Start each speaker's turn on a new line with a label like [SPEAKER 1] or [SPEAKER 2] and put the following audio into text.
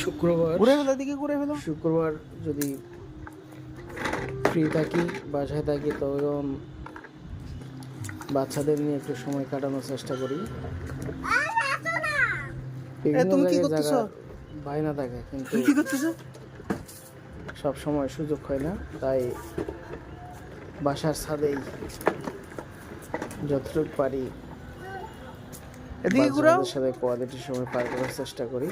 [SPEAKER 1] শুক্রবার
[SPEAKER 2] ঘুরে ফেলো, দিকে ঘুরে ফেলো।
[SPEAKER 1] শুক্রবার যদি ফ্রি থাকি, বাসায় থাকি, তখন বাচ্চাদের নিয়ে একটু সময় কাটানোর চেষ্টা করি। বিভিন্ন
[SPEAKER 2] তুমি কি
[SPEAKER 1] জায়গায়
[SPEAKER 2] করতেছো?
[SPEAKER 1] জায়গার বায়না থাকে, কিন্তু
[SPEAKER 2] তুমি কি করতেছো?
[SPEAKER 1] সব সময় সুযোগ হয় না, তাই বাসার ছাদেই যতটুকু পারি
[SPEAKER 2] এদিকে ঘুরাও।
[SPEAKER 1] বাচ্চাদের সাথে কোয়ালিটি সময় পার করার চেষ্টা করি।